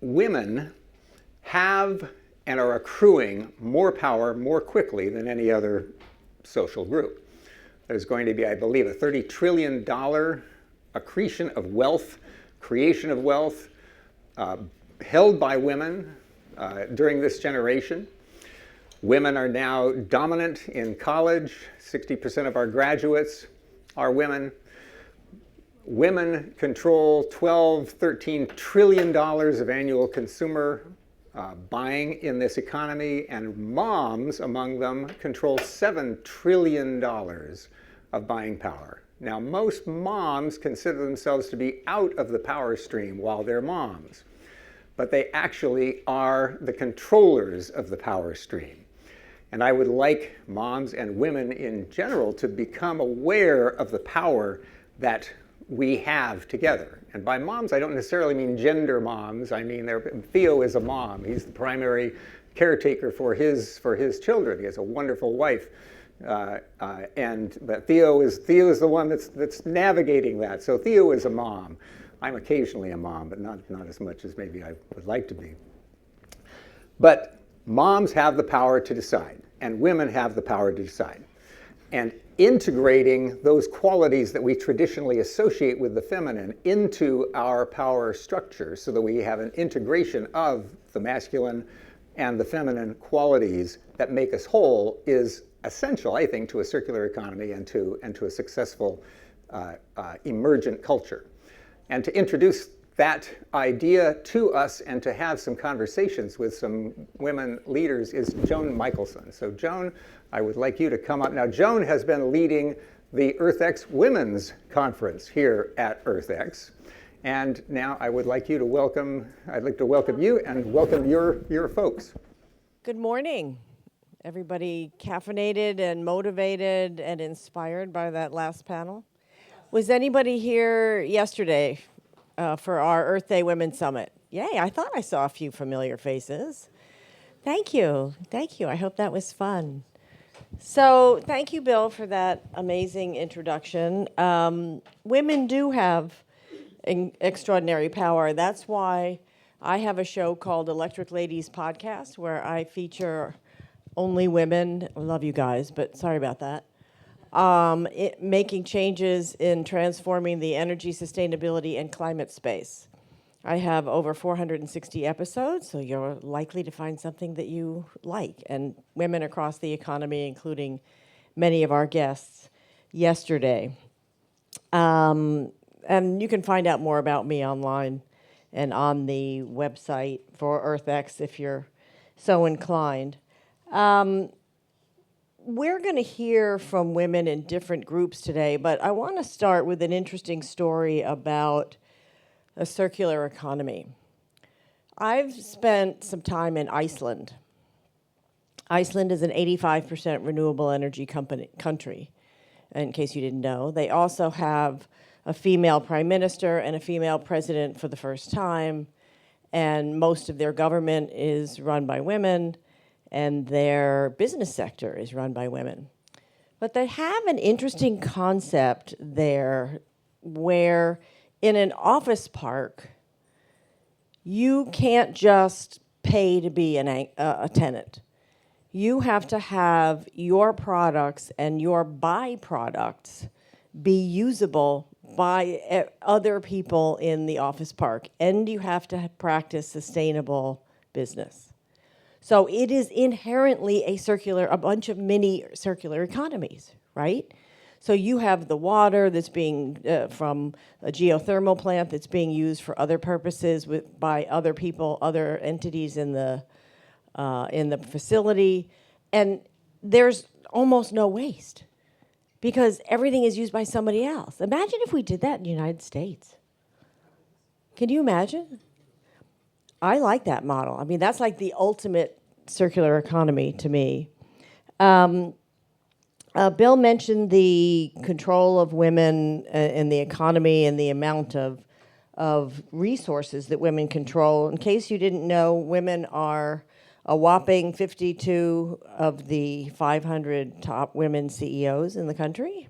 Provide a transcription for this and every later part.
women have and are accruing more power more quickly than any other social group. There's going to be, I believe, a $30 trillion accretion of wealth, creation of wealth, held by women during this generation. Women are now dominant in college. 60% of our graduates are women. Women control $12, $13 trillion of annual consumer buying in this economy, and moms among them control $7 trillion of buying power. Now, most moms consider themselves to be out of the power stream while they're moms, but they actually are the controllers of the power stream. And I would like moms and women in general to become aware of the power that we have together. And by moms, I don't necessarily mean gender moms. I mean, Theo is a mom. He's the primary caretaker for his children. He has a wonderful wife. But Theo is the one that's navigating that. So Theo is a mom. I'm occasionally a mom, but not as much as maybe I would like to be. But moms have the power to decide, and women have the power to decide. And integrating those qualities that we traditionally associate with the feminine into our power structure so that we have an integration of the masculine and the feminine qualities that make us whole is essential, I think, to a circular economy and to a successful emergent culture. And to introduce that idea to us and to have some conversations with some women leaders is Joan Michelson. So Joan, I would like you to come up. Now, Joan has been leading the EarthX Women's Conference here at EarthX. And now I would like you to I'd like to welcome you and welcome your folks. Good morning. Everybody caffeinated and motivated and inspired by that last panel? Was anybody here yesterday for our Earth Day Women's Summit? Yay, I thought I saw a few familiar faces. Thank you. Thank you. I hope that was fun. So thank you, Bill, for that amazing introduction. Women do have extraordinary power. That's why I have a show called Electric Ladies Podcast, where I feature only women. I love you guys, but sorry about that. Making changes in transforming the energy, sustainability, and climate space. I have over 460 episodes, so you're likely to find something that you like. And women across the economy, including many of our guests yesterday. And you can find out more about me online and on the website for EarthX if you're so inclined. We're going to hear from women in different groups today, but I want to start with an interesting story about a circular economy. I've spent some time in Iceland. Iceland is an 85% renewable energy country, in case you didn't know. They also have a female prime minister and a female president for the first time, and most of their government is run by women, and their business sector is run by women. But they have an interesting concept there where in an office park, you can't just pay to be a tenant. You have to have your products and your byproducts be usable by other people in the office park, and you have to practice sustainable business. So it is inherently a bunch of mini circular economies, right? So you have the water that's being from a geothermal plant that's being used for other purposes by other people, other entities in the facility, and there's almost no waste because everything is used by somebody else. Imagine if we did that in the United States. Can you imagine? I like that model. I mean, that's like the ultimate circular economy to me. Bill mentioned the control of women in the economy and the amount of resources that women control. In case you didn't know, women are a whopping 52 of the 500 top women CEOs in the country.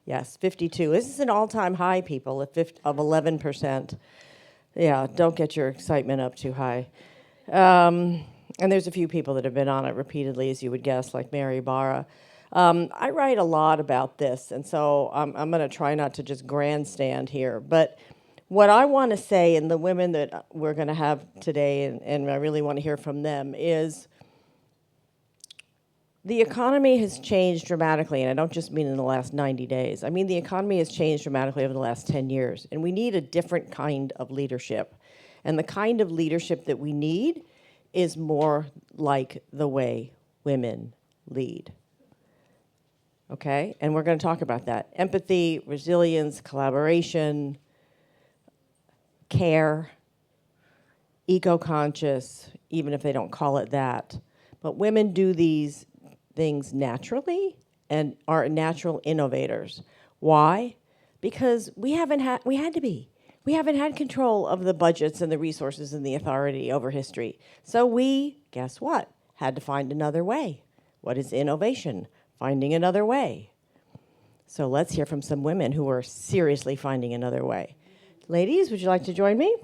Yes, 52. This is an all-time high, people, of 11%. Yeah, don't get your excitement up too high. And there's a few people that have been on it repeatedly, as you would guess, like Mary Barra. I write a lot about this, and so I'm going to try not to just grandstand here. But what I want to say, and the women that we're going to have today, and I really want to hear from them, is the economy has changed dramatically, and I don't just mean in the last 90 days. I mean the economy has changed dramatically over the last 10 years, and we need a different kind of leadership. And the kind of leadership that we need is more like the way women lead. Okay? And we're going to talk about that. Empathy, resilience, collaboration, care, eco-conscious, even if they don't call it that. But women do these things naturally and are natural innovators. Why? Because we had to be. We haven't had control of the budgets and the resources and the authority over history. So we, guess what, had to find another way. What is innovation? Finding another way. So let's hear from some women who are seriously finding another way. Ladies, would you like to join me?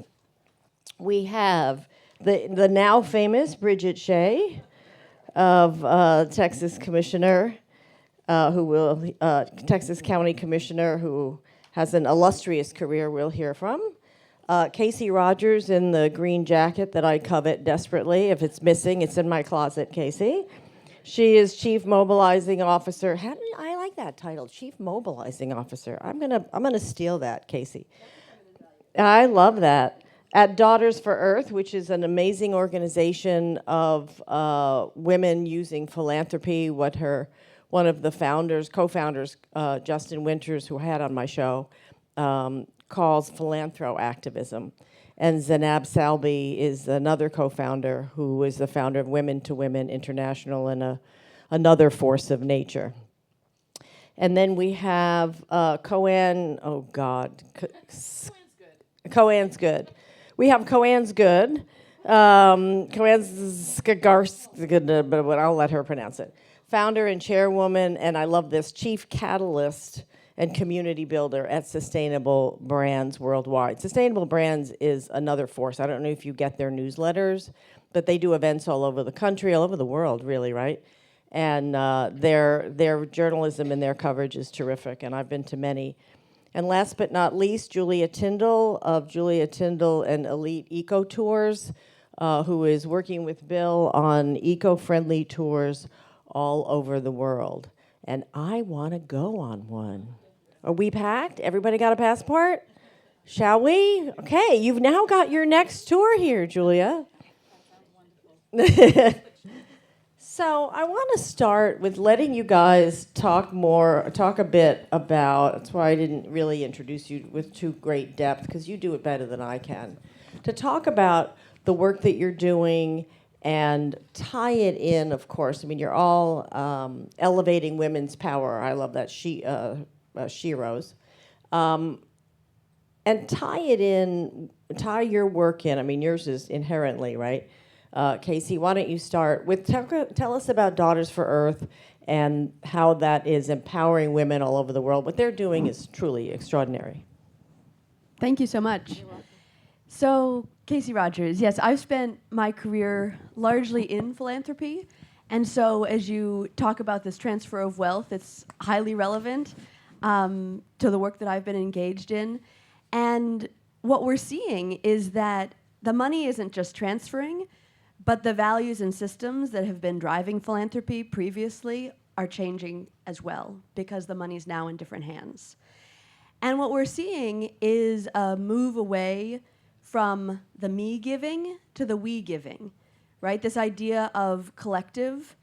We have the now famous Brigid Shea of Texas Commissioner, Texas County Commissioner, who has an illustrious career we'll hear from. Casey Rogers in the green jacket that I covet desperately. If it's missing, it's in my closet, Casey. She is Chief Mobilizing Officer. I like that title, Chief Mobilizing Officer. I'm gonna steal that, Casey. I love that. At Daughters for Earth, which is an amazing organization of women using philanthropy, one of the co-founders, Justin Winters, who I had on my show, calls philanthroactivism. And Zainab Salbi is another co-founder who is the founder of Women to Women International and another force of nature. And then we have KoAnn, oh God. KoAnn's Good. We have KoAnn's Good. KoAnn's Skrzyniarz, but I'll let her pronounce it. Founder and chairwoman, and I love this, chief catalyst and community builder at Sustainable Brands Worldwide. Sustainable Brands is another force. I don't know if you get their newsletters, but they do events all over the country, all over the world, really, right? And their journalism and their coverage is terrific, and I've been to many. And last but not least, Julia Tindall of Julia Tindall and Elite Eco Tours, who is working with Bill on eco-friendly tours all over the world. And I want to go on one. Are we packed? Everybody got a passport? Shall we? Okay, you've now got your next tour here, Julia. So I want to start with letting you guys talk a bit about, that's why I didn't really introduce you with too great depth, because you do it better than I can, to talk about the work that you're doing and tie it in, of course. I mean, you're all elevating women's power. I love that, Sheroes. And tie your work in. I mean, yours is inherently, right? Casey, why don't you start with, tell us about Daughters for Earth and how that is empowering women all over the world. What they're doing is truly extraordinary. Thank you so much. So, Casey Rogers, yes, I've spent my career largely in philanthropy, and so as you talk about this transfer of wealth, it's highly relevant to the work that I've been engaged in. And what we're seeing is that the money isn't just transferring, but the values and systems that have been driving philanthropy previously are changing as well, because the money's now in different hands. And what we're seeing is a move away from the me giving to the we giving, right? This idea of collective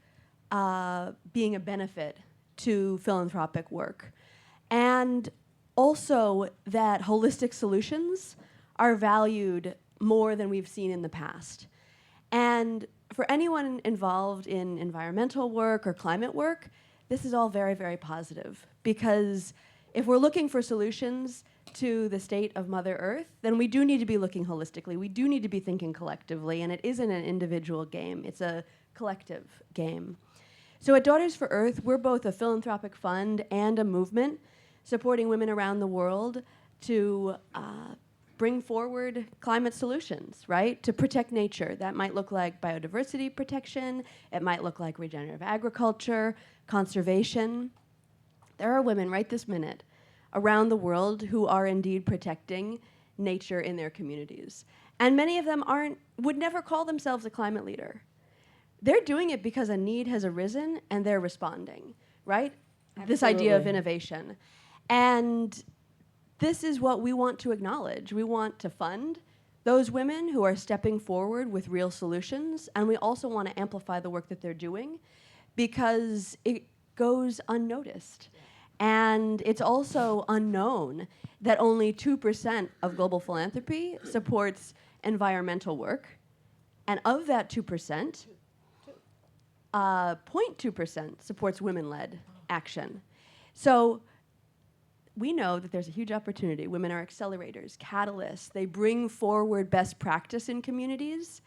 being a benefit to philanthropic work. And also that holistic solutions are valued more than we've seen in the past. And for anyone involved in environmental work or climate work, this is all very, very positive, because if we're looking for solutions to the state of Mother Earth, then we do need to be looking holistically. We do need to be thinking collectively, and it isn't an individual game. It's a collective game. So at Daughters for Earth, we're both a philanthropic fund and a movement supporting women around the world to bring forward climate solutions, right? To protect nature. That might look like biodiversity protection. It might look like regenerative agriculture, conservation. There are women right this minute around the world who are indeed protecting nature in their communities. And many of them would never call themselves a climate leader. They're doing it because a need has arisen and they're responding, right? Absolutely. This idea of innovation. And this is what we want to acknowledge. We want to fund those women who are stepping forward with real solutions, and we also want to amplify the work that they're doing because it goes unnoticed. And it's also unknown that only 2% of global philanthropy supports environmental work. And of that 2%, 0.2% supports women-led action. So we know that there's a huge opportunity. Women are accelerators, catalysts. They bring forward best practice in communities,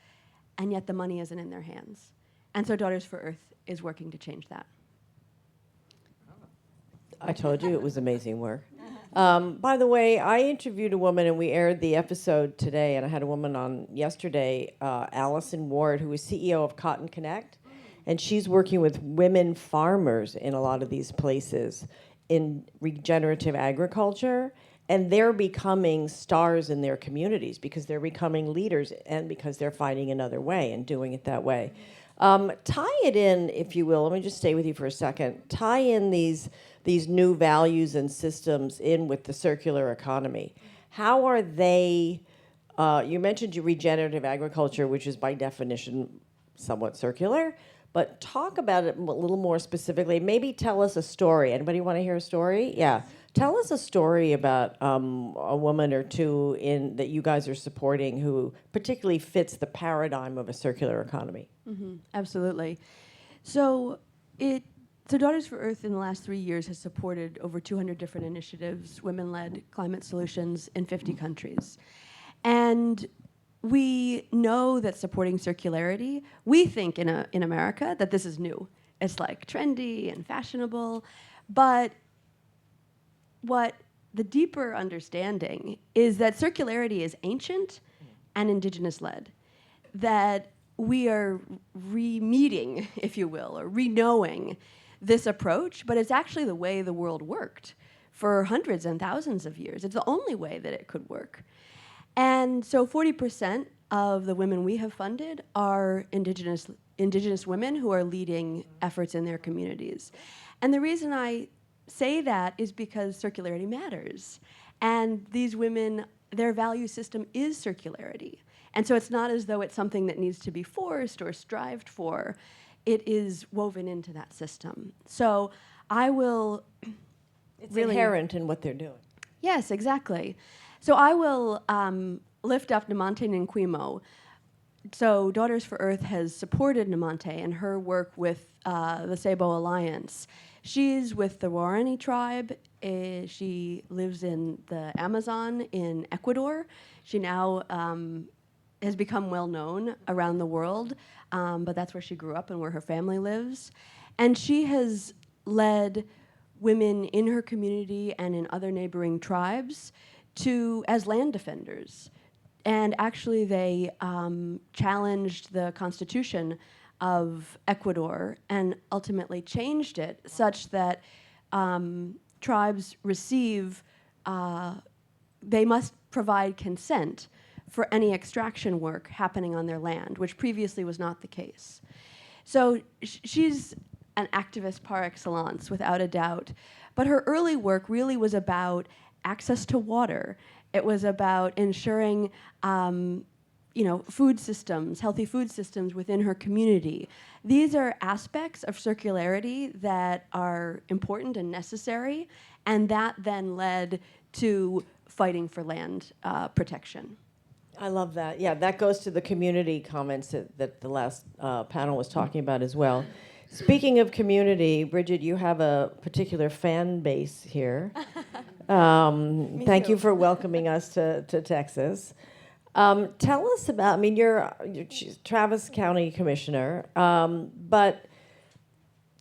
and yet the money isn't in their hands. And so Daughters for Earth is working to change that. I told you it was amazing work. By the way, I interviewed a woman, and we aired the episode today, and I had a woman on yesterday, Allison Ward, who is CEO of Cotton Connect, and she's working with women farmers in a lot of these places in regenerative agriculture, and they're becoming stars in their communities because they're becoming leaders and because they're finding another way and doing it that way. Tie it in, if you will. Let me just stay with you for a second. Tie in these new values and systems in with the circular economy. How are they, you mentioned your regenerative agriculture, which is by definition somewhat circular, but talk about it a little more specifically. Maybe tell us a story. Anybody want to hear a story? Yeah. Tell us a story about a woman or two that you guys are supporting who particularly fits the paradigm of a circular economy. Mm-hmm. Absolutely. So Daughters for Earth in the last 3 years has supported over 200 different initiatives, women-led climate solutions in 50 countries. And we know that supporting circularity, we think in America that this is new. It's like trendy and fashionable. But what the deeper understanding is that circularity is ancient and indigenous-led. That we are re-meeting, if you will, or re-knowing this approach, but it's actually the way the world worked for hundreds and thousands of years. It's the only way that it could work. And so 40% of the women we have funded are indigenous women who are leading efforts in their communities. And the reason I say that is because circularity matters. And these women, their value system is circularity. And so it's not as though it's something that needs to be forced or strived for. It is woven into that system. So I will It's inherent in what they're doing. Yes, exactly. So I will lift up Namonte Nkwimo. So Daughters for Earth has supported Namonte and her work with the Sabo Alliance. She's with the Waorani tribe. She lives in the Amazon in Ecuador. She now has become well known around the world, but that's where she grew up and where her family lives. And she has led women in her community and in other neighboring tribes as land defenders. And actually they challenged the constitution of Ecuador and ultimately changed it such that tribes they must provide consent for any extraction work happening on their land, which previously was not the case. So she's an activist par excellence, without a doubt. But her early work really was about access to water. It was about ensuring food systems, healthy food systems within her community. These are aspects of circularity that are important and necessary, and that then led to fighting for land protection. I love that. Yeah, that goes to the community comments that the last panel was talking about as well. Speaking of community, Brigid, you have a particular fan base here. Thank you for welcoming us to Texas. Tell us about, you're Travis County Commissioner, but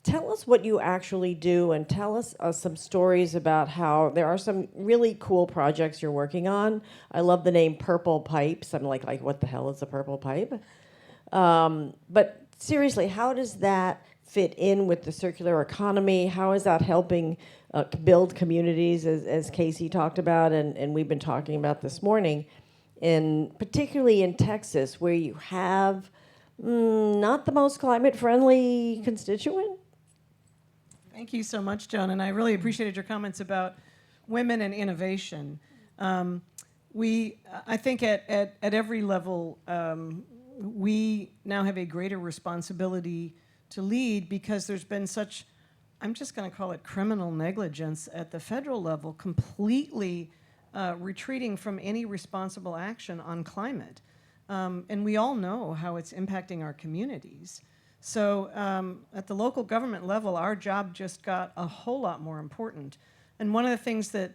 Tell us what you actually do, and tell us some stories about how there are some really cool projects you're working on. I love the name Purple Pipes. I'm like what the hell is a purple pipe? But seriously, how does that fit in with the circular economy? How is that helping build communities, as Casey talked about, and we've been talking about this morning, particularly in Texas, where you have not the most climate-friendly constituent? Thank you so much, Joan, and I really appreciated your comments about women and innovation. I think at every level, we now have a greater responsibility to lead because there's been such, I'm just going to call it criminal negligence at the federal level, completely retreating from any responsible action on climate. And we all know how it's impacting our communities. So at the local government level, our job just got a whole lot more important. And one of the things that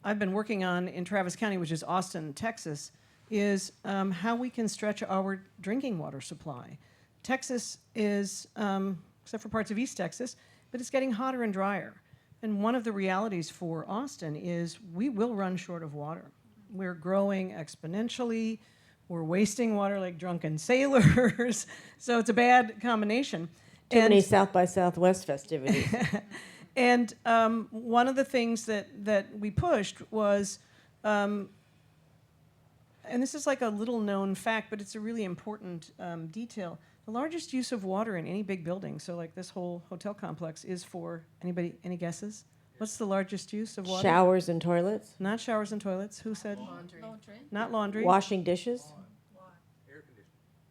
I've been working on in Travis County, which is Austin, Texas, is how we can stretch our drinking water supply. Texas is, except for parts of East Texas, but it's getting hotter and drier. And one of the realities for Austin is we will run short of water. We're growing exponentially. We're wasting water like drunken sailors. So it's a bad combination. Too many South by Southwest festivities. And one of the things that we pushed was, and this is like a little known fact, but it's a really important detail. The largest use of water in any big building, so like this whole hotel complex, is for, any guesses? What's the largest use of water? Showers and toilets? Not showers and toilets. Who said? Laundry. Not laundry. Washing dishes?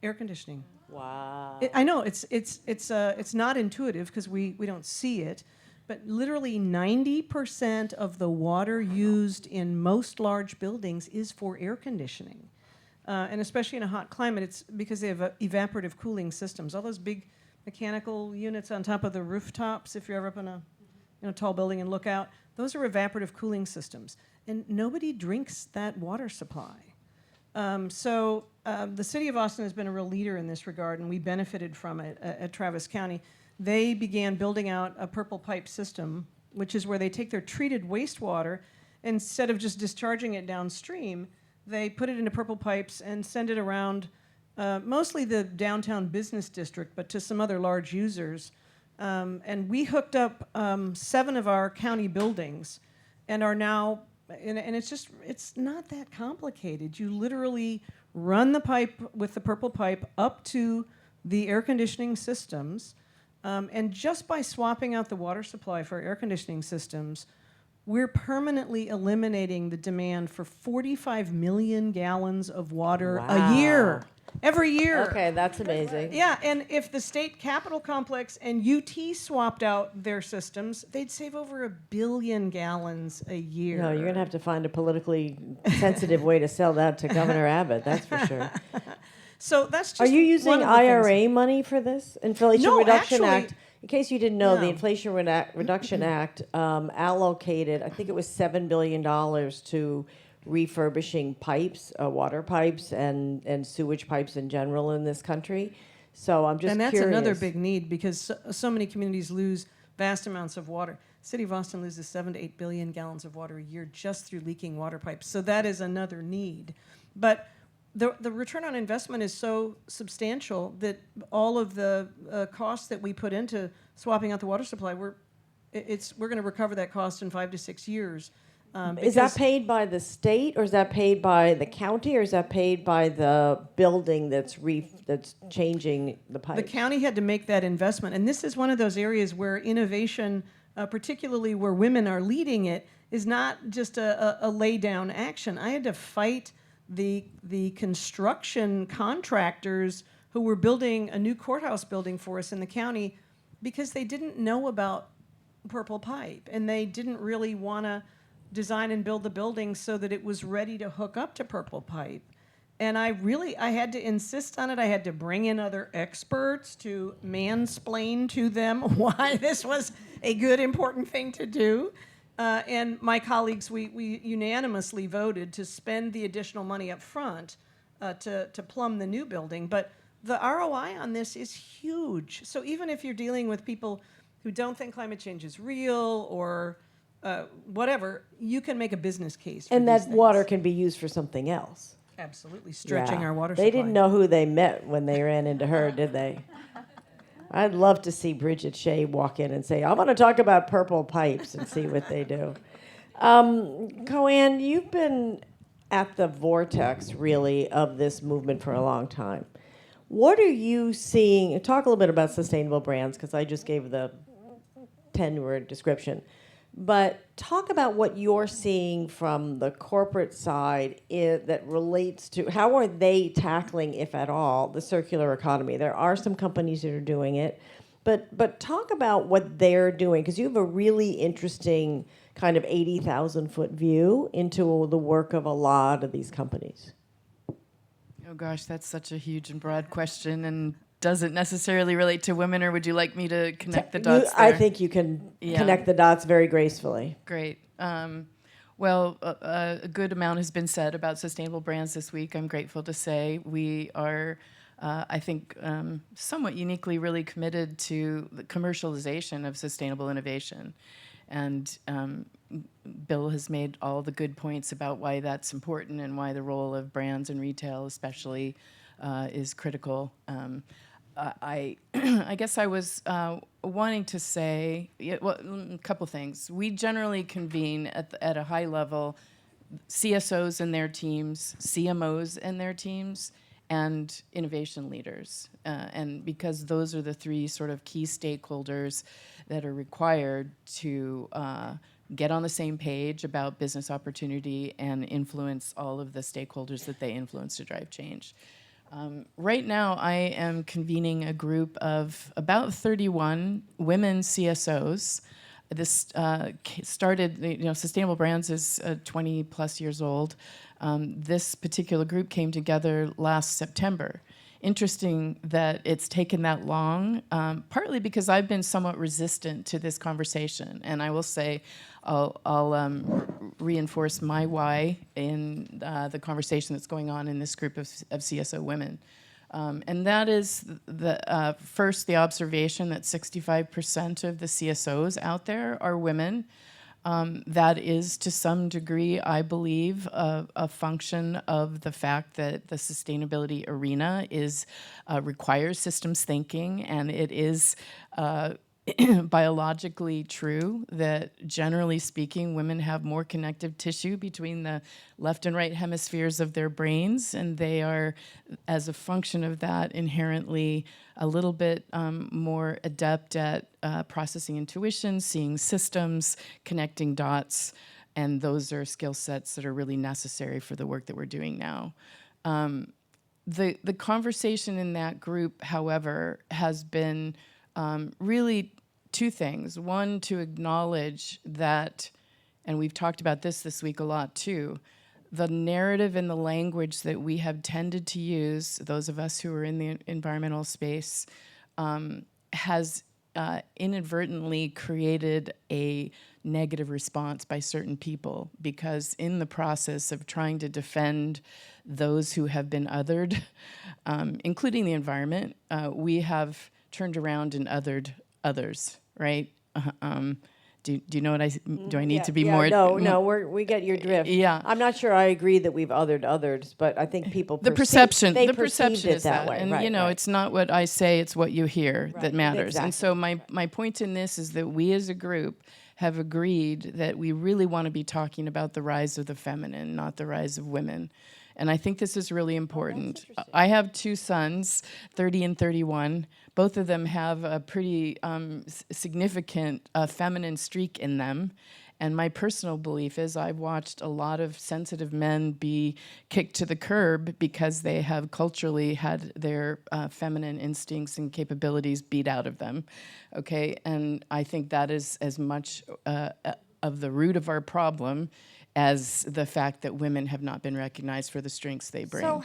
Air conditioning. Wow. I know it's not intuitive because we don't see it, but literally 90% of the water used in most large buildings is for air conditioning, and especially in a hot climate, it's because they have evaporative cooling systems. All those big mechanical units on top of the rooftops, if you're ever up in a tall building and look out, those are evaporative cooling systems, and nobody drinks that water supply. So the city of Austin has been a real leader in this regard, and we benefited from it at Travis County. They began building out a purple pipe system, which is where they take their treated wastewater, instead of just discharging it downstream, they put it into purple pipes and send it around mostly the downtown business district, but to some other large users. And we hooked up 7 of our county buildings and are now, and it's not that complicated. You literally run the pipe with the purple pipe up to the air conditioning systems, and just by swapping out the water supply for air conditioning systems, we're permanently eliminating the demand for 45 million gallons of water a year. Every year. Okay, that's amazing. Yeah, and if the state capitol complex and UT swapped out their systems, they'd save over 1 billion gallons a year. No, you're going to have to find a politically sensitive way to sell that to Governor Abbott, that's for sure. So that's just Are you using one of the IRA things. money for this? Inflation No, Reduction actually- Act. In case you didn't know, the No. Inflation Reduction Act allocated, I think it was $7 billion to refurbishing pipes, water pipes, and sewage pipes in general in this country. So I'm just And that's curious. another big need because so many communities lose vast amounts of water. City of Austin loses 7 to 8 billion gallons of water a year just through leaking water pipes. So that is another need. But the return on investment is so substantial that all of the costs that we put into swapping out the water supply, we're going to recover that cost in 5 to 6 years. Is that paid by the state, or is that paid by the county, or is that paid by the building that's changing the pipe? The county had to make that investment, and this is one of those areas where innovation, particularly where women are leading it, is not just a lay down action. I had to fight the construction contractors who were building a new courthouse building for us in the county because they didn't know about purple pipe, and they didn't really want to design and build the building so that it was ready to hook up to purple pipe. And I had to insist on it. I had to bring in other experts to mansplain to them why this was a good, important thing to do. And my colleagues, we unanimously voted to spend the additional money up front to plumb the new building. But the ROI on this is huge. So even if you're dealing with people who don't think climate change is real or whatever, you can make a business case for And these that things. water can be used for something else. Absolutely, stretching Yeah. our water They supply. didn't know who they met when they ran into her, did they? I'd love to see Brigid Shea walk in and say, I want to talk about purple pipes and see what they do. KoAnn, you've been at the vortex, really, of this movement for a long time. What are you seeing? Talk a little bit about sustainable brands, because I just gave the 10-word description. But talk about what you're seeing from the corporate side that relates to how are they tackling, if at all, the circular economy. There are some companies that are doing it, but talk about what they're doing, because you have a really interesting kind of 80,000-foot view into the work of a lot of these companies. Oh gosh, that's such a huge and broad question, and doesn't necessarily relate to women, or would you like me to connect the dots there? I think you can connect the dots very gracefully. Great. Well, a good amount has been said about sustainable brands this week. I'm grateful to say we are, I think, somewhat uniquely really committed to the commercialization of sustainable innovation. And Bill has made all the good points about why that's important and why the role of brands in retail especially is critical. I guess I was wanting to say, a couple things. We generally convene at a high level CSOs and their teams, CMOs and their teams, and innovation leaders. And because those are the three sort of key stakeholders that are required to get on the same page about business opportunity and influence all of the stakeholders that they influence to drive change. Right now, I am convening a group of about 31 women CSOs. This started, Sustainable Brands is 20 plus years old. This particular group came together last September. Interesting that it's taken that long, partly because I've been somewhat resistant to this conversation. And I will say, I'll reinforce my why in the conversation that's going on in this group of CSO women. And that is, first, the observation that 65% of the CSOs out there are women. That is, to some degree, I believe, a function of the fact that the sustainability arena requires systems thinking, and it is biologically true that, generally speaking, women have more connective tissue between the left and right hemispheres of their brains, and they are, as a function of that, inherently a little bit more adept at processing intuition, seeing systems, connecting dots, and those are skill sets that are really necessary for the work that we're doing now. The conversation in that group, however, has been really two things. One, to acknowledge that, and we've talked about this week a lot too, the narrative and the language that we have tended to use, those of us who are in the environmental space, has inadvertently created a negative response by certain people, because in the process of trying to defend those who have been othered, including the environment, we have turned around and othered others, right? Do you know what do I need to be more? No, we get your drift. Yeah. I'm not sure I agree that we've othered others, but I think people The perception perceived is it that way. and right, right. it's not what I say; it's what you hear that matters. Exactly. And so my point in this is that we as a group have agreed that we really want to be talking about the rise of the feminine, not the rise of women. And I think this is really important. I have two sons, 30 and 31. Both of them have a pretty significant feminine streak in them. And my personal belief is I've watched a lot of sensitive men be kicked to the curb because they have culturally had their feminine instincts and capabilities beat out of them. Okay, and I think that is as much of the root of our problem as the fact that women have not been recognized for the strengths they bring. So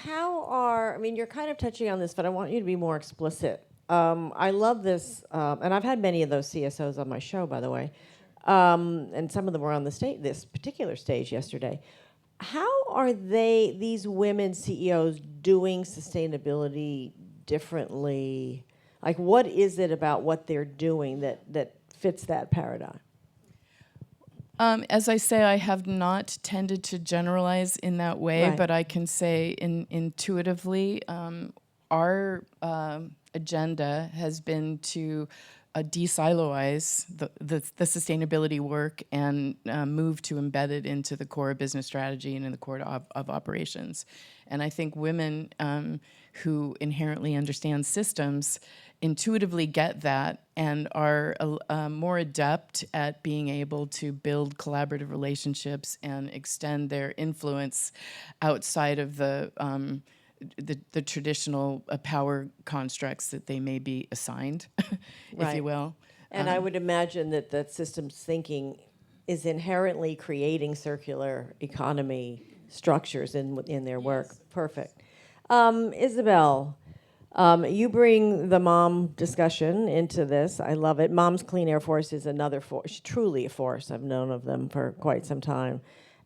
you're kind of touching on this, but I want you to be more explicit. I love this, and I've had many of those CSOs on my show, by the way, and some of them were on this particular stage yesterday. How are these women CEOs doing sustainability differently? Like, what is it about what they're doing that fits that paradigm? As I say, I have not tended to generalize in that way, Right. but I can say intuitively, our agenda has been to de-siloize the sustainability work and move to embed it into the core of business strategy and in the core of operations. And I think women who inherently understand systems intuitively get that and are more adept at being able to build collaborative relationships and extend their influence outside of the traditional power constructs that they may be assigned, if Right. you will. And I would imagine that systems thinking is inherently creating circular economy structures in their work. Perfect. Isabel, you bring the mom discussion into this. I love it. Mom's Clean Air Force is another force, truly a force. I've known of them for quite some time.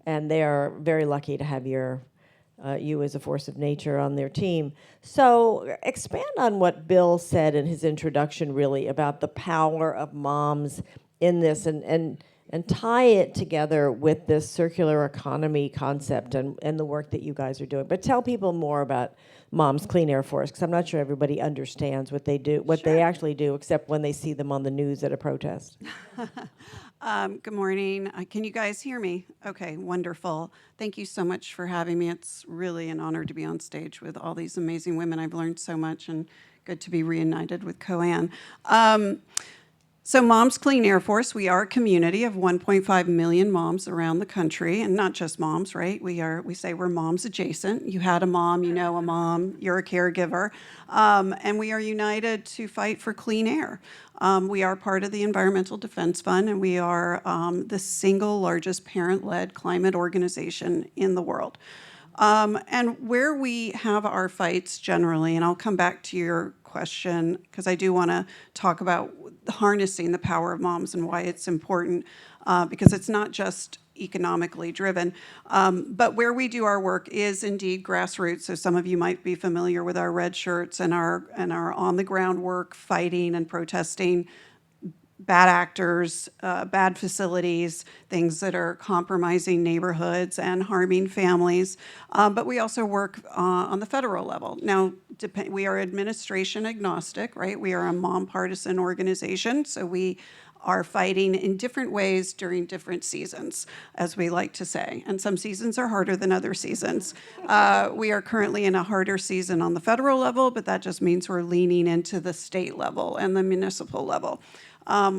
And they are very lucky to have you as a force of nature on their team. So expand on what Bill said in his introduction, really, about the power of moms in this, and tie it together with this circular economy concept and the work that you guys are doing. But tell people more about Mom's Clean Air Force, because I'm not sure everybody understands what they do, what they actually do, except when they see them on the news at a protest. Good morning. Can you guys hear me? Okay, wonderful. Thank you so much for having me. It's really an honor to be on stage with all these amazing women. I've learned so much, and good to be reunited with KoAnn. So Moms Clean Air Force, we are a community of 1.5 million moms around the country, and not just moms, right? We say we're moms adjacent. You had a mom, you know a mom, you're a caregiver, and we are united to fight for clean air. We are part of the Environmental Defense Fund, and we are the single largest parent-led climate organization in the world. And where we have our fights generally, and I'll come back to your question because I do want to talk about harnessing the power of moms and why it's important, because it's not just economically driven. But where we do our work is indeed grassroots. So some of you might be familiar with our red shirts and our on-the-ground work, fighting and protesting bad actors, bad facilities, things that are compromising neighborhoods and harming families. But we also work on the federal level. Now, we are administration agnostic, right? We are a mom-partisan organization, so we are fighting in different ways during different seasons, as we like to say. And some seasons are harder than other seasons. We are currently in a harder season on the federal level, but that just means we're leaning into the state level and the municipal level.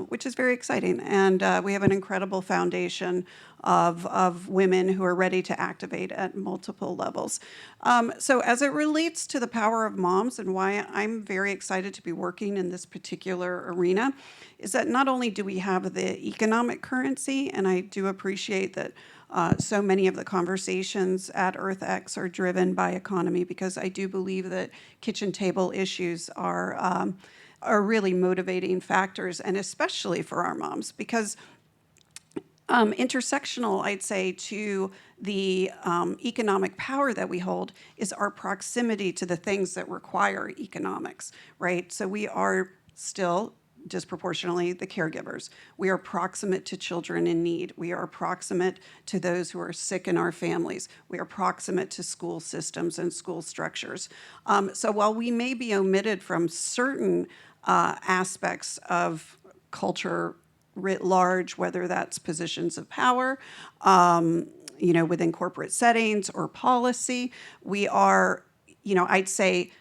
Which is very exciting. And we have an incredible foundation of women who are ready to activate at multiple levels. So as it relates to the power of moms and why I'm very excited to be working in this particular arena, is that not only do we have the economic currency, and I do appreciate that so many of the conversations at EarthX are driven by economy, because I do believe that kitchen table issues are really motivating factors, and especially for our moms, because intersectional, I'd say, to the economic power that we hold is our proximity to the things that require economics, right? So we are still disproportionately the caregivers. We are proximate to children in need. We are proximate to those who are sick in our families. We are proximate to school systems and school structures. So while we may be omitted from certain aspects of culture writ large, whether that's positions of power, within corporate settings or policy, we are, I'd say,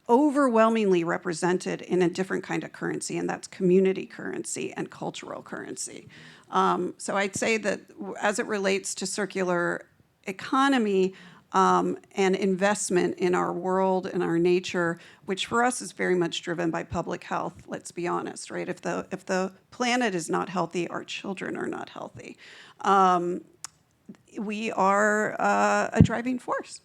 overwhelmingly represented in a different kind of currency, and that's community currency and cultural currency. So I'd say that as it relates to circular economy, and investment in our world and our nature, which for us is very much driven by public health, let's be honest, right? If the planet is not healthy, our children are not healthy. We are a driving force.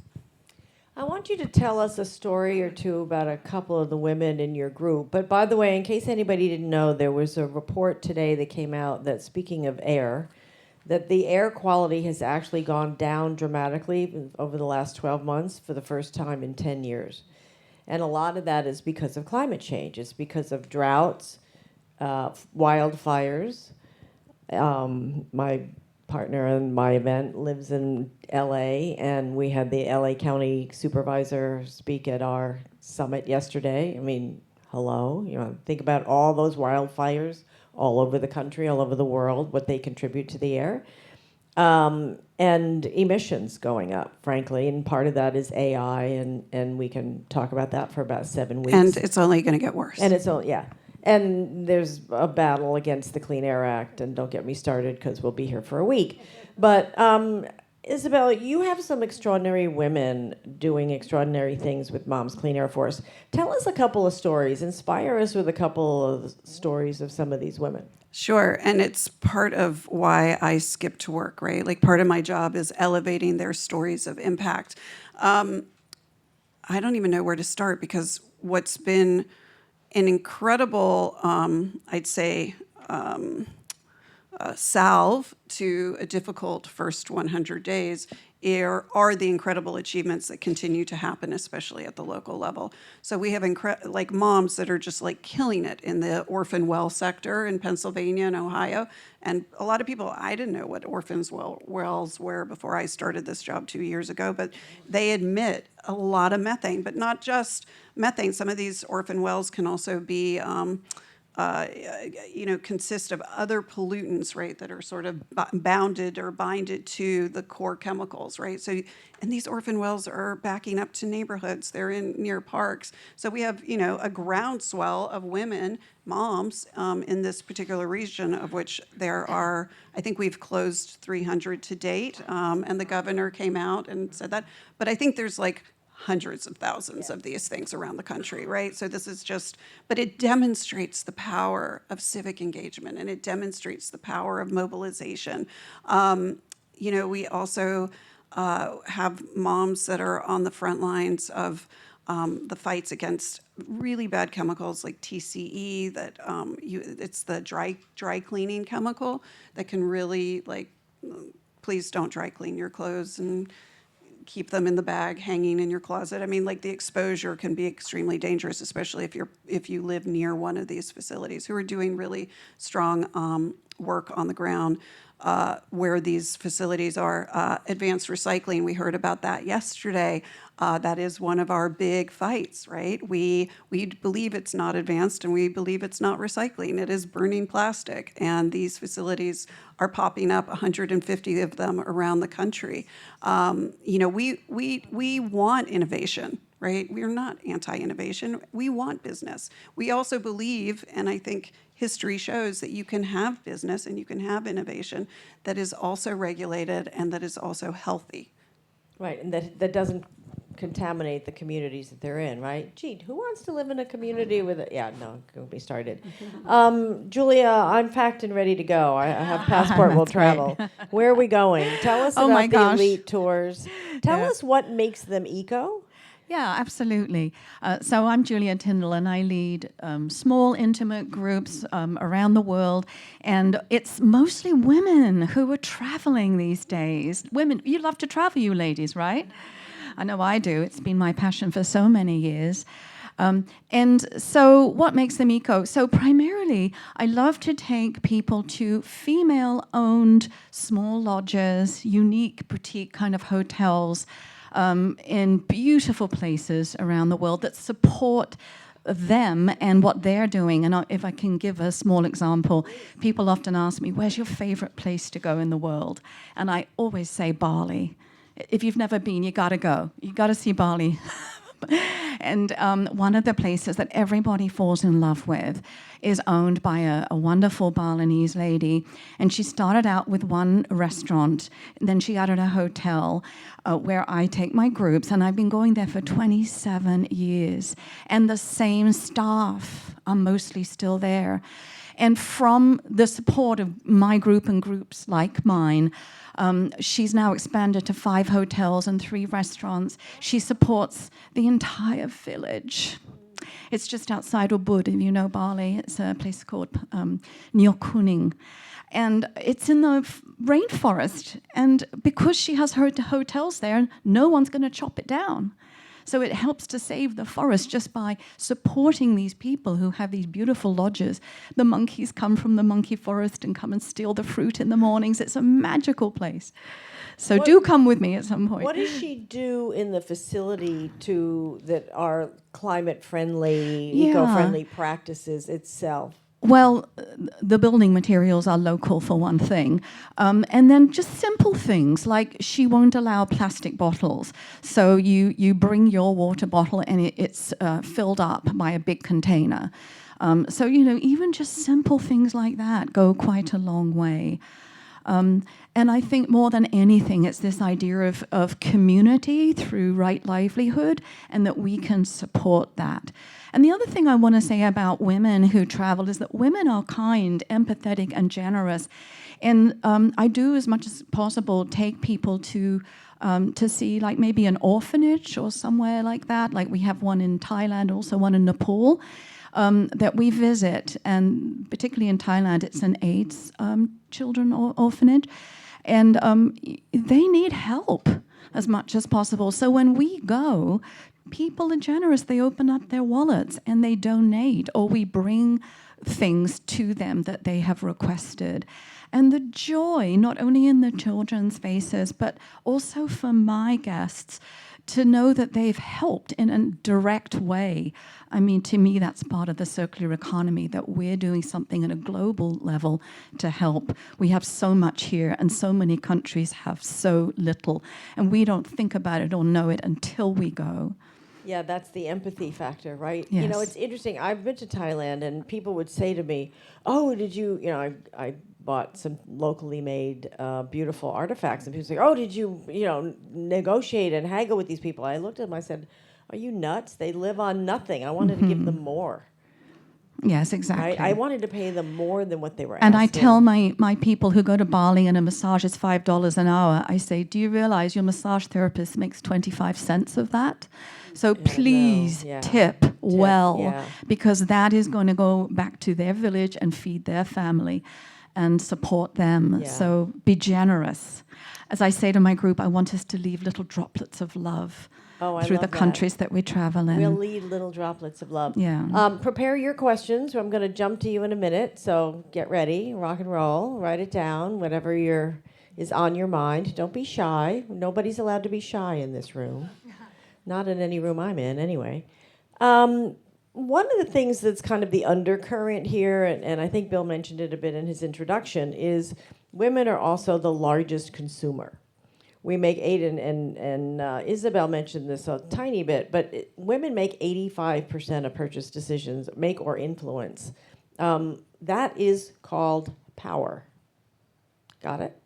I want you to tell us a story or two about a couple of the women in your group. But by the way, in case anybody didn't know, there was a report today that came out that, speaking of air, that the air quality has actually gone down dramatically over the last 12 months for the first time in 10 years. And a lot of that is because of climate change. It's because of droughts, wildfires. My partner in my event lives in LA, and we had the LA County Supervisor speak at our summit yesterday. I mean, hello, think about all those wildfires all over the country, all over the world, what they contribute to the air. And emissions going up, frankly, and part of that is AI, and we can talk about that for about 7 weeks. And it's only going to get worse. And it's only, yeah. And there's a battle against the Clean Air Act, and don't get me started because we'll be here for a week. But Isabel, you have some extraordinary women doing extraordinary things with Mom's Clean Air Force. Tell us a couple of stories. Inspire us with a couple of stories of some of these women. Sure, and it's part of why I skip to work, right? Like part of my job is elevating their stories of impact. I don't even know where to start because what's been an incredible, I'd say, salve to a difficult first 100 days are the incredible achievements that continue to happen, especially at the local level. So we have like moms that are just like killing it in the orphan well sector in Pennsylvania and Ohio. And a lot of people, I didn't know what orphans wells were before I started this job 2 years ago, but they emit a lot of methane, but not just methane. Some of these orphan wells can also be consist of other pollutants, right, that are sort of bounded or binded to the core chemicals, right? So, and these orphan wells are backing up to neighborhoods. They're near parks. So we have, a groundswell of women, moms, in this particular region, of which there are, I think we've closed 300 to date, and the governor came out and said that. But I think there's like hundreds of thousands of these things around the country, right? So this is but it demonstrates the power of civic engagement, and it demonstrates the power of mobilization. We also have moms that are on the front lines of the fights against really bad chemicals like TCE, that it's the dry cleaning chemical that can really, please don't dry clean your clothes and keep them in the bag hanging in your closet. I mean, the exposure can be extremely dangerous, especially if you live near one of these facilities, who are doing really strong work on the ground where these facilities are. Advanced recycling, we heard about that yesterday. That is one of our big fights, right? We believe it's not advanced, and we believe it's not recycling. It is burning plastic, and these facilities are popping up, 150 of them around the country. We want innovation, right? We're not anti-innovation. We want business. We also believe, and I think history shows, that you can have business and you can have innovation that is also regulated and that is also healthy. Right, and that doesn't contaminate the communities that they're in, right? Gee, who wants to live in a community with a... Yeah, no, don't be started. Julia, I'm packed and ready to go. I have passport, we'll travel. Where are we going? Tell us about the elite tours. Tell us what makes them eco. Yeah, absolutely. So I'm Julia Tindall, and I lead small, intimate groups around the world. And it's mostly women who are traveling these days. Women, you love to travel, you ladies, right? I know I do. It's been my passion for so many years. And so what makes them eco? So primarily, I love to take people to female-owned small lodges, unique boutique kind of hotels, in beautiful places around the world that support them and what they're doing. And if I can give a small example, people often ask me, where's your favorite place to go in the world? And I always say Bali. If you've never been, you got to go. You got to see Bali. And one of the places that everybody falls in love with is owned by a wonderful Balinese lady. And she started out with one restaurant, and then she added a hotel where I take my groups, and I've been going there for 27 years. And the same staff are mostly still there. And from the support of my group and groups like mine, she's now expanded to 5 hotels and 3 restaurants. She supports the entire village. It's just outside Ubud, if you know Bali. It's a place called Nyokuning. Kuning. And it's in the rainforest. And because she has her hotels there, no one's going to chop it down. So it helps to save the forest just by supporting these people who have these beautiful lodges. The monkeys come from the monkey forest and come and steal the fruit in the mornings. It's a magical place. So do come with me at some point. What does she do in the facility that are climate-friendly, Yeah. eco-friendly practices itself? Well, the building materials are local for one thing. And then just simple things like she won't allow plastic bottles. So you bring your water bottle and it's filled up by a big container. So, even just simple things like that go quite a long way. And I think more than anything, it's this idea of community through right livelihood and that we can support that. And the other thing I want to say about women who travel is that women are kind, empathetic, and generous. And I do, as much as possible, take people to see, like, maybe an orphanage or somewhere like that. Like we have one in Thailand, also one in Nepal, that we visit. And particularly in Thailand, it's an AIDS children orphanage. And they need help as much as possible. So when we go, people are generous. They open up their wallets and they donate, or we bring things to them that they have requested. And the joy, not only in the children's faces, but also for my guests, to know that they've helped in a direct way. I mean, to me, that's part of the circular economy, that we're doing something at a global level to help. We have so much here, and so many countries have so little, and we don't think about it or know it until we go. Yeah, that's the empathy factor, right? Yes. It's interesting. I've been to Thailand, and people would say to me, "Oh, did you?" I bought some locally made beautiful artifacts, and people say, "Oh, did you, negotiate and haggle with these people?" I looked at them. I said, "Are you nuts? They live on nothing. I wanted to give them more." Yes, exactly. Right? I wanted to pay them more than what they were And asking. I tell my people who go to Bali and a massage is $5 an hour, I say, do you realize your massage therapist makes 25 cents of that? So please tip well, yeah. because that is going to go back to their village and feed their family and support them. Yeah. So be generous. As I say to my group, I want us to leave little droplets of love through the love that. countries that we travel in. We'll lead little droplets of love. Yeah. Prepare your questions. I'm going to jump to you in a minute, so get ready, rock and roll, write it down, whatever is on your mind. Don't be shy. Nobody's allowed to be shy in this room. Not in any room I'm in, anyway. One of the things that's kind of the undercurrent here, and I think Bill mentioned it a bit in his introduction, is women are also the largest consumer. We make and Isabel mentioned this a tiny bit, but women make 85% of purchase decisions, make or influence. That is called power. Got it?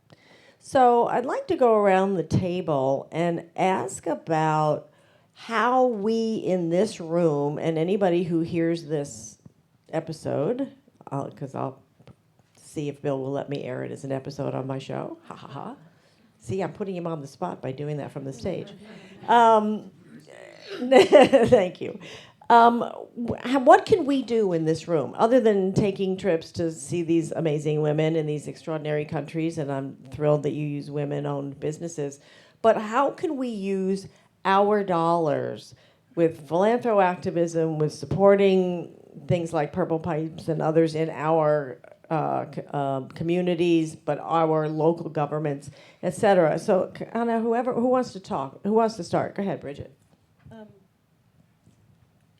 So I'd like to go around the table and ask about how we in this room, and anybody who hears this episode, because I'll see if Bill will let me air it as an episode on my show. Ha ha ha. See, I'm putting him on the spot by doing that from the stage. Thank you. What can we do in this room, other than taking trips to see these amazing women in these extraordinary countries, and I'm thrilled that you use women-owned businesses, but how can we use our dollars with philanthroactivism, with supporting things like Purple Pipes and others in our communities, but our local governments, et cetera. So, Anna, who wants to start? Go ahead, Brigid.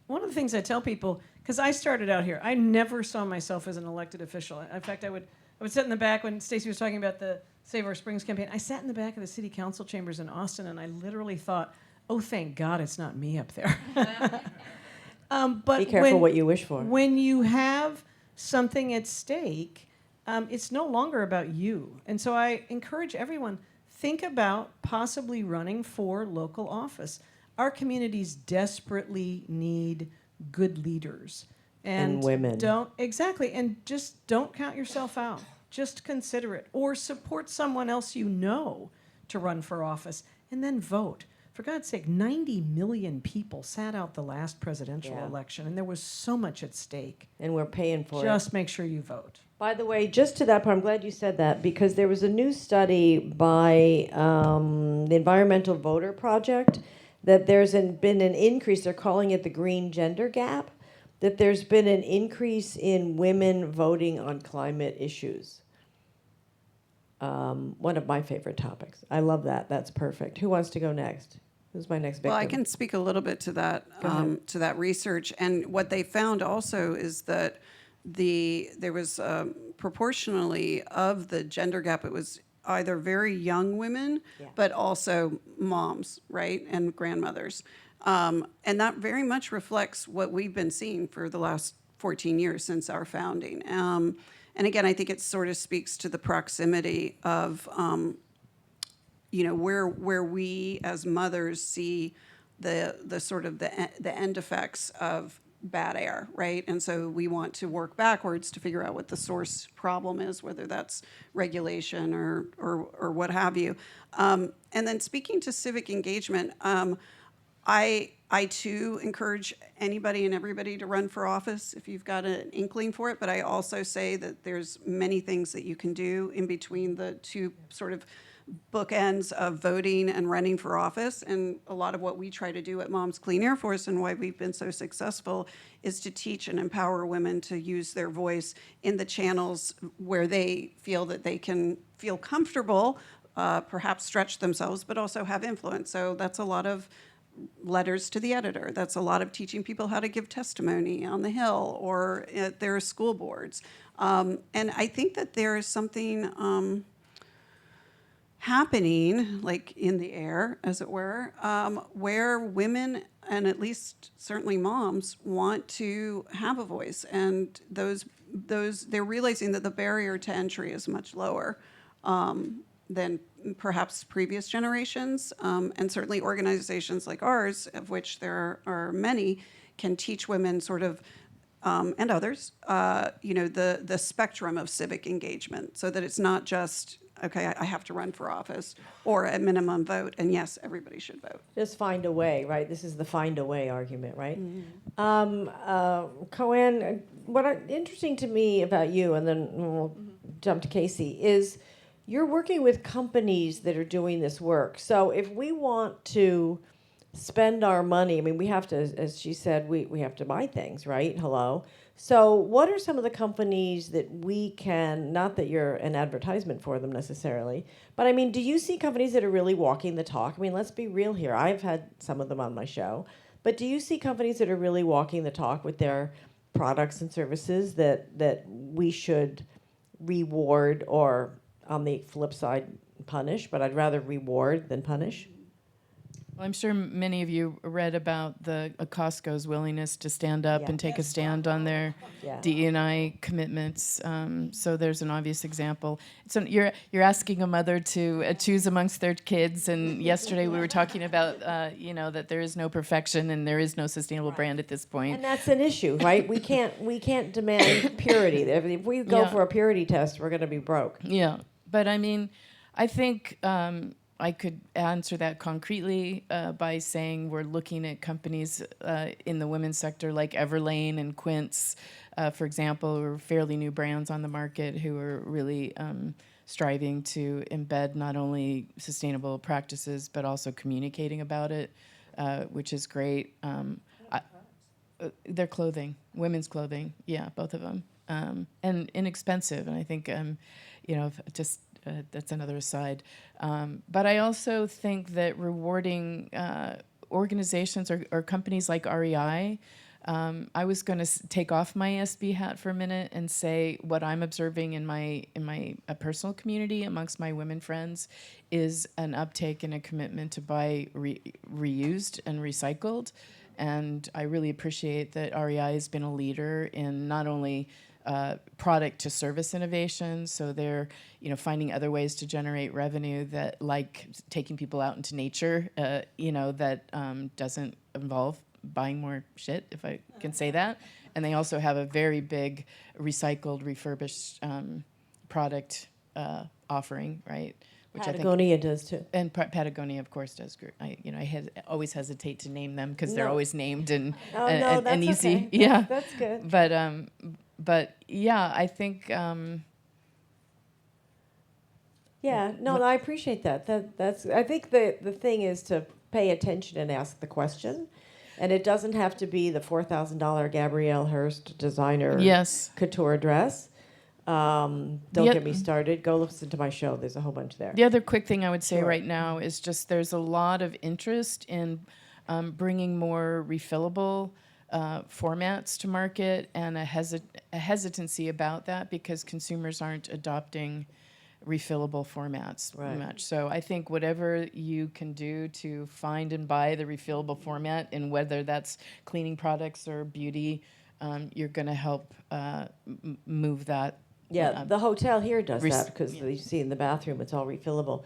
One of the things I tell people, because I started out here, I never saw myself as an elected official. In fact, I would sit in the back when Stacey was talking about the Save Our Springs campaign. I sat in the back of the city council chambers in Austin, and I literally thought, oh, thank God it's not me up there. But be careful what you wish for. When you have something at stake, it's no longer about you. And so I encourage everyone, think about possibly running for local office. Our communities desperately need good leaders. And women. Just don't count yourself out. Just consider it. Or support someone else you know to run for office, and then vote. For God's sake, 90 million people sat out the last presidential election, and there was so much at stake. And we're paying for it. Just make sure you vote. By the way, just to that point, I'm glad you said that, because there was a new study by the Environmental Voter Project that there's been an increase, they're calling it the green gender gap, that there's been an increase in women voting on climate issues. One of my favorite topics. I love that. That's perfect. Who wants to go next? Who's my next victim? Well, I can speak a little bit to that research, and what they found also is that there was proportionally of the gender gap. It was either very young women, but also moms, right, and grandmothers, and that very much reflects what we've been seeing for the last 14 years since our founding. And again, I think it sort of speaks to the proximity of where we as mothers see the sort of the end effects of bad air, right? And so we want to work backwards to figure out what the source problem is, whether that's regulation or what have you. And then speaking to civic engagement, I too encourage anybody and everybody to run for office if you've got an inkling for it, but I also say that there's many things that you can do in between the two sort of bookends of voting and running for office. And a lot of what we try to do at Moms Clean Air Force and why we've been so successful is to teach and empower women to use their voice in the channels where they feel that they can feel comfortable, perhaps stretch themselves, but also have influence. So that's a lot of letters to the editor. That's a lot of teaching people how to give testimony on the Hill or at their school boards. And I think that there is something happening, like in the air, as it were, where women, and at least certainly moms, want to have a voice. And they're realizing that the barrier to entry is much lower than perhaps previous generations, and certainly organizations like ours, of which there are many, can teach women sort of, and others, the spectrum of civic engagement, so that it's not just, okay, I have to run for office, or at minimum vote, and yes, everybody should vote. Just find a way, right? This is the find a way argument, right? KoAnn, interesting to me about you, and then we'll jump to Casey, is you're working with companies that are doing this work. So if we want to spend our money, I mean, we have to, as she said, we have to buy things, right? Hello. So what are some of the companies that we can, not that you're an advertisement for them necessarily, but I mean, do you see companies that are really walking the talk? I mean, let's be real here. I've had some of them on my show, but do you see companies that are really walking the talk with their products and services that we should reward, or on the flip side, punish? But I'd rather reward than punish. Well, I'm sure many of you read about Costco's willingness to stand up and take a stand on their DE&I commitments. So there's an obvious example. So you're asking a mother to choose amongst their kids, and yesterday we were talking about that there is no perfection and there is no sustainable brand at this point. And that's an issue, right? We can't demand purity. If we go for a purity test, we're going to be broke. Yeah, but I mean, I think I could answer that concretely by saying we're looking at companies in the women's sector like Everlane and Quince, for example, who are fairly new brands on the market who are really striving to embed not only sustainable practices but also communicating about it, which is great. Their clothing, women's clothing, both of them, and inexpensive. And I think, that's another aside. But I also think that rewarding organizations or companies like REI, I was going to take off my SB hat for a minute and say what I'm observing in my personal community amongst my women friends is an uptake and a commitment to buy reused and recycled. And I really appreciate that REI has been a leader in not only product to service innovation, so they're finding other ways to generate revenue that, like taking people out into nature, that doesn't involve buying more shit, if I can say that. And they also have a very big recycled, refurbished product offering, right? Which Patagonia does too. And Patagonia, of course, does. I always hesitate to name them because they're always named and easy. Okay. That's good. But yeah, I think. I appreciate that. That's. I think the thing is to pay attention and ask the question. And it doesn't have to be the $4,000 Gabrielle Hearst designer Yes. couture dress. Don't The- get me started. Go listen to my show. There's a whole bunch there. The other quick thing I would say Sure. right now is just there's a lot of interest in bringing more refillable formats to market, and a hesitancy about that because consumers aren't adopting refillable formats Right. much. So I think whatever you can do to find and buy the refillable format, and whether that's cleaning products or beauty, you're going to help move that. Yeah, the hotel here does that because you see in the bathroom it's all refillable.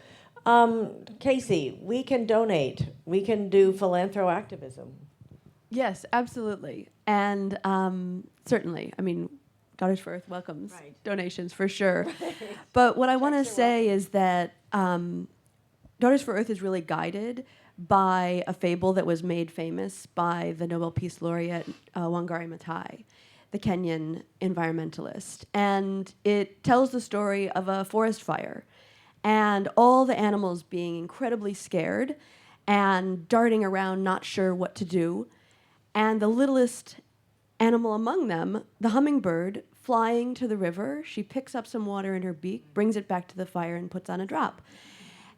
Casey, we can donate. We can do philanthroactivism. Yes, absolutely. And certainly, I mean, Daughters for Earth welcomes Right. donations for sure. But what I want to say is that Daughters for Earth is really guided by a fable that was made famous by the Nobel Peace Laureate Wangari Maathai, the Kenyan environmentalist. And it tells the story of a forest fire and all the animals being incredibly scared and darting around not sure what to do. And the littlest animal among them, the hummingbird, flying to the river, she picks up some water in her beak, brings it back to the fire, and puts on a drop.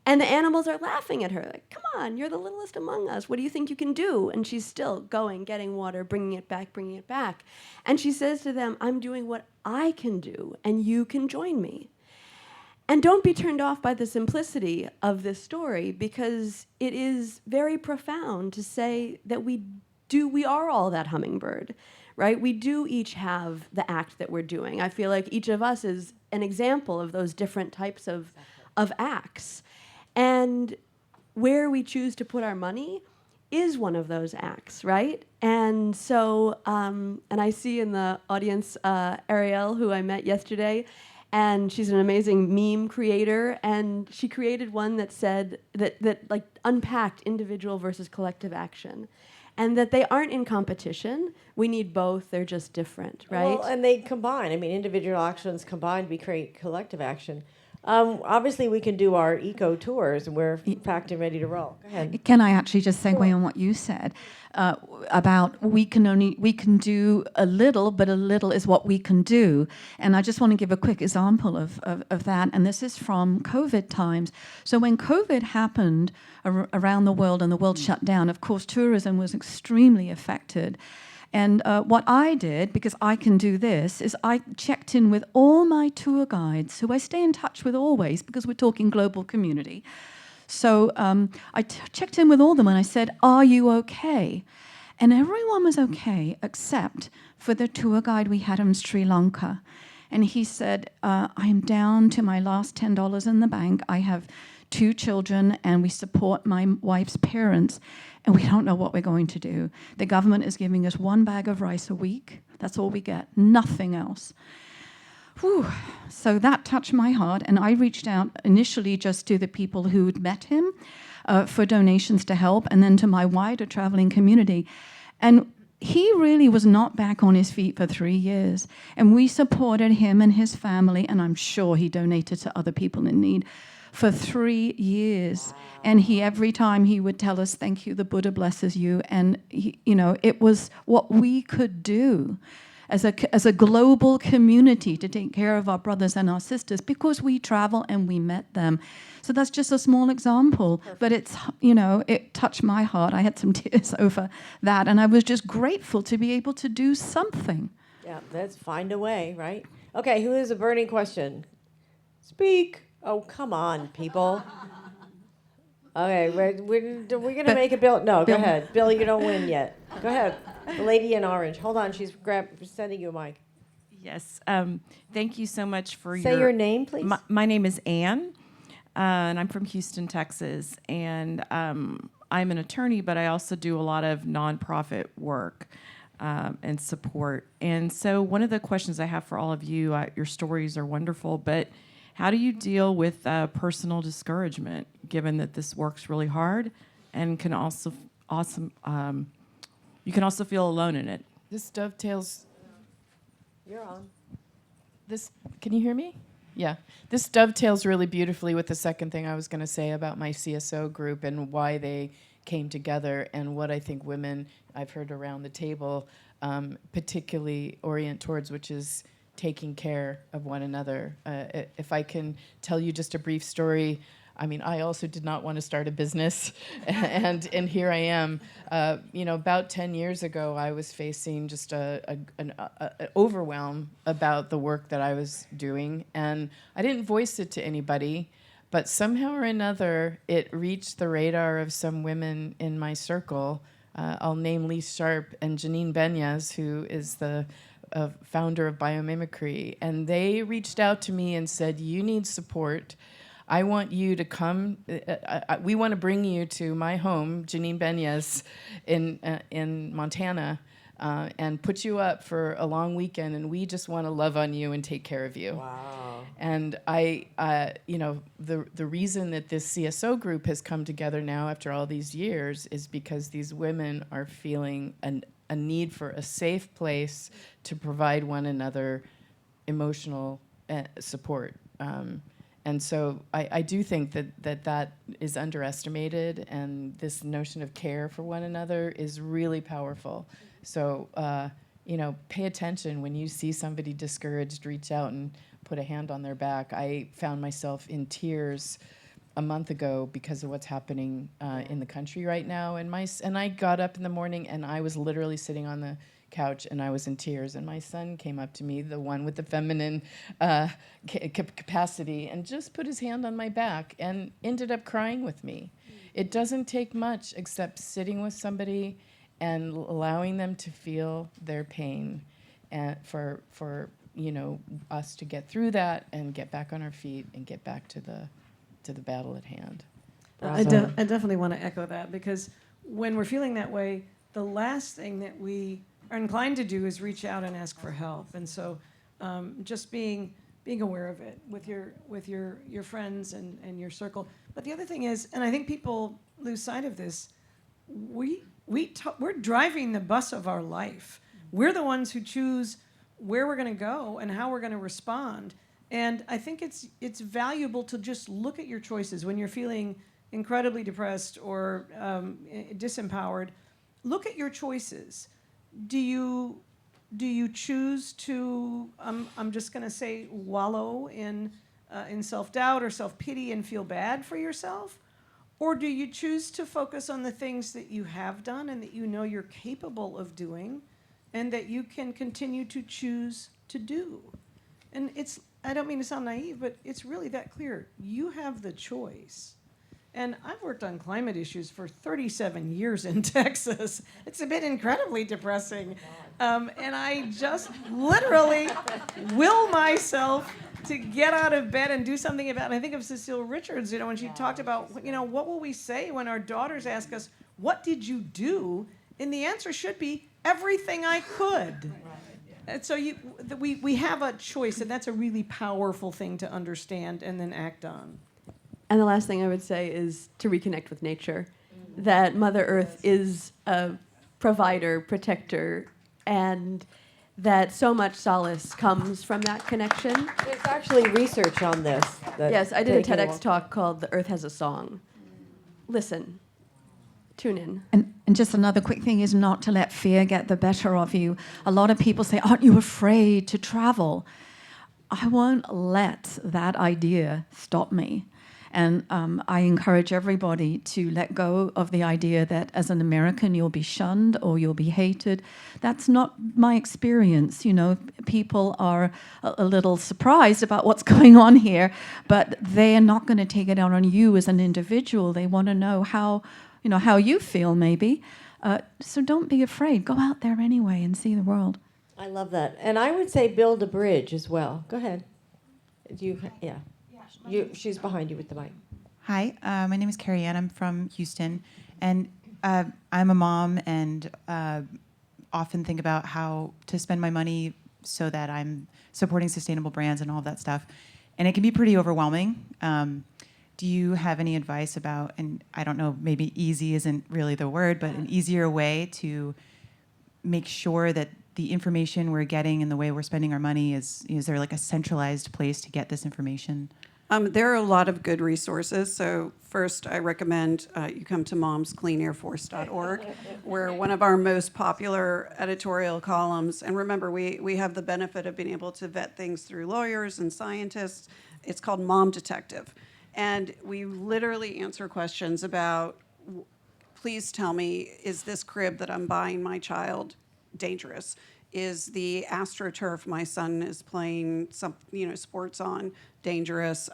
And the animals are laughing at her, like, come on, you're the littlest among us. What do you think you can do? And she's still going, getting water, bringing it back, bringing it back. And she says to them, I'm doing what I can do, and you can join me. And don't be turned off by the simplicity of this story, because it is very profound to say that we are all that hummingbird, right? We do each have the act that we're doing. I feel like each of us is an example of those different types of acts. And where we choose to put our money is one of those acts, right? And so, and I see in the audience Ariel, who I met yesterday, and she's an amazing meme creator, and she created one that said that like unpacked individual versus collective action, and that they aren't in competition. We need both. They're just different, right? Well, and they combine. I mean, individual actions combined, we create collective action. Obviously, we can do our eco tours, and we're packed and ready to roll. Go ahead. Can I actually just segue on what you said about we can do a little, but a little is what we can do. And I just want to give a quick example of that. And this is from COVID times. So when COVID happened around the world and the world shut down, of course, tourism was extremely affected. And what I did, because I can do this, is I checked in with all my tour guides, who I stay in touch with always, because we're talking global community. So I checked in with all of them and I said, are you okay? And everyone was okay, except for the tour guide we had in Sri Lanka. And he said, I am down to my last $10 in the bank. I have 2 children, and we support my wife's parents, and we don't know what we're going to do. The government is giving us 1 bag of rice a week. That's all we get, nothing else. Whew. So that touched my heart, and I reached out initially just to the people who'd met him for donations to help, and then to my wider traveling community. And he really was not back on his feet for 3 years, and we supported him and his family, and I'm sure he donated to other people in need for 3 years. And he, every time he would tell us, thank you, the Buddha blesses you. And he, it was what we could do as a global community to take care of our brothers and our sisters, because we travel and we met them. So that's just a small example. Perfect. But it's, it touched my heart. I had some tears over that, and I was just grateful to be able to do something. Yeah, let's find a way, right? Okay, who has a burning question? Speak. Oh, come on, people. Okay, we're going to make a bill. No, go ahead. Bill, you don't win yet. Go ahead. The lady in orange. Hold on, she's sending you a mic. Yes, thank you so much for Say your name, please. My name is Ann, and I'm from Houston, Texas. And I'm an attorney, but I also do a lot of nonprofit work and support. And so one of the questions I have for all of you, your stories are wonderful, but how do you deal with personal discouragement, given that this work's really hard and can also you can also feel alone in it? This dovetails. You're on. Can you hear me? Yeah. This dovetails really beautifully with the second thing I was going to say about my CSO group and why they came together, and what I think women, I've heard around the table, particularly orient towards, which is taking care of one another. If I can tell you just a brief story, I mean, I also did not want to start a business, and here I am. About 10 years ago, I was facing just an overwhelm about the work that I was doing, and I didn't voice it to anybody, but somehow or another, it reached the radar of some women in my circle. I'll name Lise Sharp and Janine Benyas, who is the founder of Biomimicry, and they reached out to me and said, "You need support. I want you to come. We want to bring you to my home, Janine Benyas, in Montana, and put you up for a long weekend. And we just want to love on you and take care of you." Wow. And the reason that this CSO group has come together now after all these years is because these women are feeling a need for a safe place to provide one another emotional support. And so I do think that is underestimated, and this notion of care for one another is really powerful. So, pay attention when you see somebody discouraged, reach out and put a hand on their back. I found myself in tears a month ago because of what's happening in the country right now. And I got up in the morning and I was literally sitting on the couch and I was in tears. And my son came up to me, the one with the feminine capacity, and just put his hand on my back and ended up crying with me. It doesn't take much except sitting with somebody and allowing them to feel their pain, and for us to get through that and get back on our feet and get back to the battle at hand. I definitely want to echo that, because when we're feeling that way, the last thing that we are inclined to do is reach out and ask for help. And so just being aware of it with your friends and your circle. But the other thing is, and I think people lose sight of this, we're driving the bus of our life. We're the ones who choose where we're going to go and how we're going to respond. And I think it's valuable to just look at your choices when you're feeling incredibly depressed or disempowered. Look at your choices. Do you choose to, I'm just going to say, wallow in self-doubt or self-pity and feel bad for yourself? Or do you choose to focus on the things that you have done and that you know you're capable of doing and that you can continue to choose to do? And I don't mean to sound naive, but it's really that clear. You have the choice. And I've worked on climate issues for 37 years in Texas. It's been incredibly depressing. And I just literally will myself to get out of bed and do something about it. And I think of Cecile Richards, when she talked about, what will we say when our daughters ask us, what did you do? And the answer should be, everything I could. And so we have a choice, and that's a really powerful thing to understand and then act on. And the last thing I would say is to reconnect with nature, that Mother Earth is a provider, protector, and that so much solace comes from that connection. There's actually research on this. Yes, I did a TEDx talk called The Earth Has a Song. Listen, tune in. And just another quick thing is not to let fear get the better of you. A lot of people say, aren't you afraid to travel? I won't let that idea stop me. And I encourage everybody to let go of the idea that as an American you'll be shunned or you'll be hated. That's not my experience. People are a little surprised about what's going on here, but they're not going to take it out on you as an individual. They want to know how you feel, maybe. So don't be afraid. Go out there anyway and see the world. I love that. And I would say build a bridge as well. Go ahead. She's behind you with the mic. Hi, my name is KoAnn. I'm from Houston, and I'm a mom and often think about how to spend my money so that I'm supporting sustainable brands and all of that stuff. And it can be pretty overwhelming. Do you have any advice about, and I don't know, maybe easy isn't really the word, but an easier way to make sure that the information we're getting and the way we're spending our money is there like a centralized place to get this information? There are a lot of good resources. So first, I recommend you come to momscleanairforce.org, where one of our most popular editorial columns, and remember, we have the benefit of being able to vet things through lawyers and scientists. It's called Mom Detective. And we literally answer questions about, please tell me, is this crib that I'm buying my child dangerous? Is the AstroTurf my son is playing some, sports on dangerous?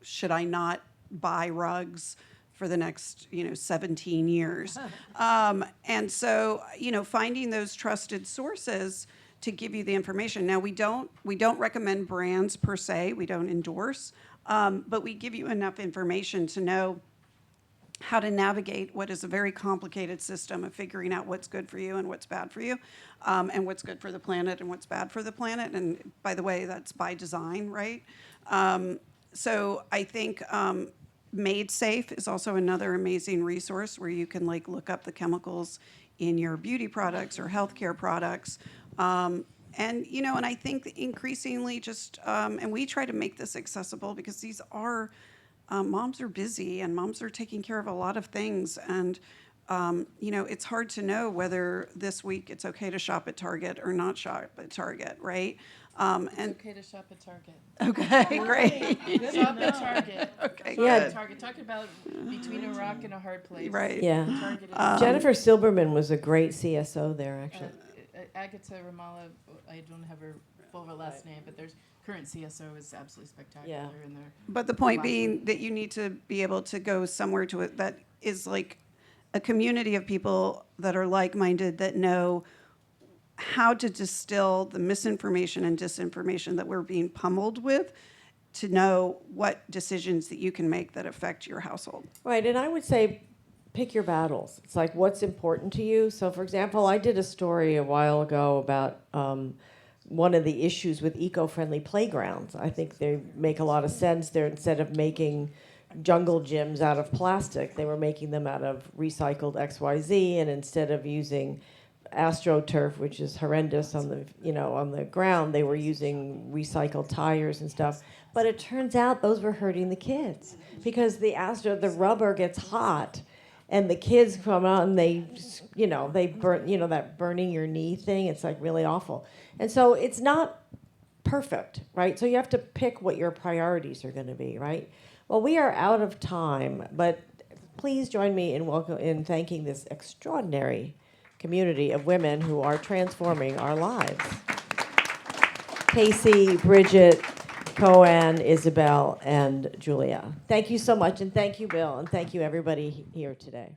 Should I not buy rugs for the next, 17 years? And so, finding those trusted sources to give you the information. Now, we don't recommend brands per se. We don't endorse, but we give you enough information to know how to navigate what is a very complicated system of figuring out what's good for you and what's bad for you, and what's good for the planet and what's bad for the planet. And by the way, that's by design, right? So I think Made Safe is also another amazing resource where you can look up the chemicals in your beauty products or healthcare products. And I think increasingly and we try to make this accessible because these are, moms are busy and moms are taking care of a lot of things. And, it's hard to know whether this week it's okay to shop at Target or not shop at Target, right? It's okay to shop at Target. Okay, great. Shop at Target. Okay, Shop Yeah. at Target. Talk about between a rock and a hard place. Right. Yeah. Target is Jennifer Silberman was a great CSO there, actually. Agatha Ramallah, I don't have her full last name, but there's current CSO is absolutely spectacular in there. But the point being that you need to be able to go somewhere to it that is like a community of people that are like-minded, that know how to distill the misinformation and disinformation that we're being pummeled with, to know what decisions that you can make that affect your household. Right, and I would say pick your battles. It's like what's important to you. So, for example, I did a story a while ago about one of the issues with eco-friendly playgrounds. I think they make a lot of sense. They're, instead of making jungle gyms out of plastic, they were making them out of recycled XYZ, and instead of using AstroTurf, which is horrendous on the ground, they were using recycled tires and stuff. But it turns out those were hurting the kids because the rubber gets hot, and the kids come out and they burn, that burning your knee thing. It's like really awful. And so it's not perfect, right? So you have to pick what your priorities are going to be, right? Well, we are out of time, but please join me in thanking this extraordinary community of women who are transforming our lives. Casey, Brigid, KoAnn, Isabel, and Julia. Thank you so much, and thank you, Bill, and thank you, everybody here today.